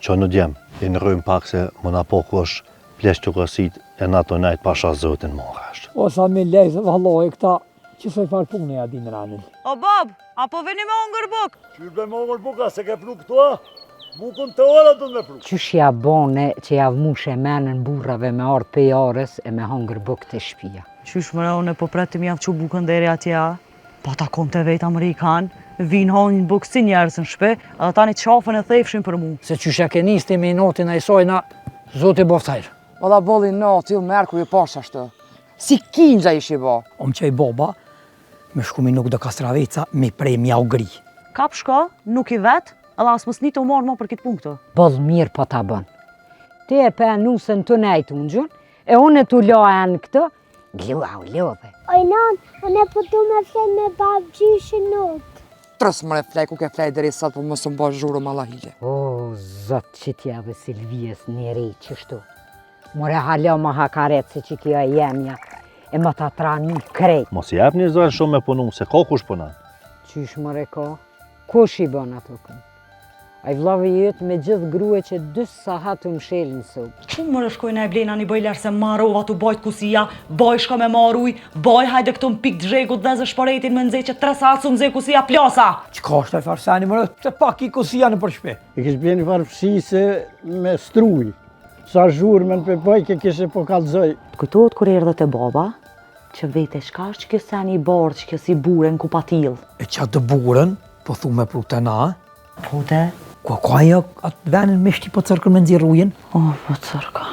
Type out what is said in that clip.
Që në djem, i në rrujmë pak se më në poku është plesh të kësit e në të nejtë pasha zotin më ngashtë. O sa me lejtë valloj këta që soj farë punë e adin ranin. O bab, apo veni me hongër buk? Qyrbe me hongër buka, se ke pru këto, bukën të ora të me pru. Qysh ja bone që ja vmushe menën burrave me ardh pe jarës e me hongër buk të shpia. Qysh mëra unë po pretim javë që bukën deri atja, pa ta kom të vetë Amerikan, vinë hongën buk si njerës në shpe, edhe tani të shafën e thefshin për mu. Se qysh ja ke nisti me notin e isojna, zote boftajrë. Valla bolli nati, merë ku i pash ashtë. Si kinja ishi ba. Om që i boba, me shkumi nuk do Kastraveca, me prej mja u gri. Kap shko, nuk i vetë, edhe as mos një të umarë ma për këtë punktë. Boll mirë po ta bën. Ti e pe nusën të nejtë unë gjun, e unë të loa në këtë, glua u love. Oj nan, unë po du me flej me babë gjyshin not. Trës mëre flej, ku ke flej dheri sot, po mësë më bësh zhuru malahile. O, zot që t'jave Silvijes njeri qështu. More halo ma hakaret se që kjo e jemja, e më ta trani krejt. Mos i jep një zonë shumë me punu, se ka kush punan. Qysh more ka? Kush i bën ato punë? A i vllavi jëtë me gjithë grue që 2 sahat të mshelin sot. Ku mërë shkojnë e blena një bëjler se marrova të bajt kusia, baj shka me maruj, baj hajde këtu më pik dżegut dhe zë shparetin me nëzej që 3 sahat su mëzej kusia plasa. Qka është e farsani, mërë, se pak i kusia në përshpe. I kishë bjeni farëfësi se me struj. Sa zhurmen për bëj, ke kishe po kalzoj. Kujtohet kur erdhe te baba, që vete shka është kjo seni i bardh, që kjo si buren ku patil. E qatë të burën, po thu me pru të na, Po te? ku ka ajo atë venin me shti po cërkën me nxirë ujën. O, po cërka.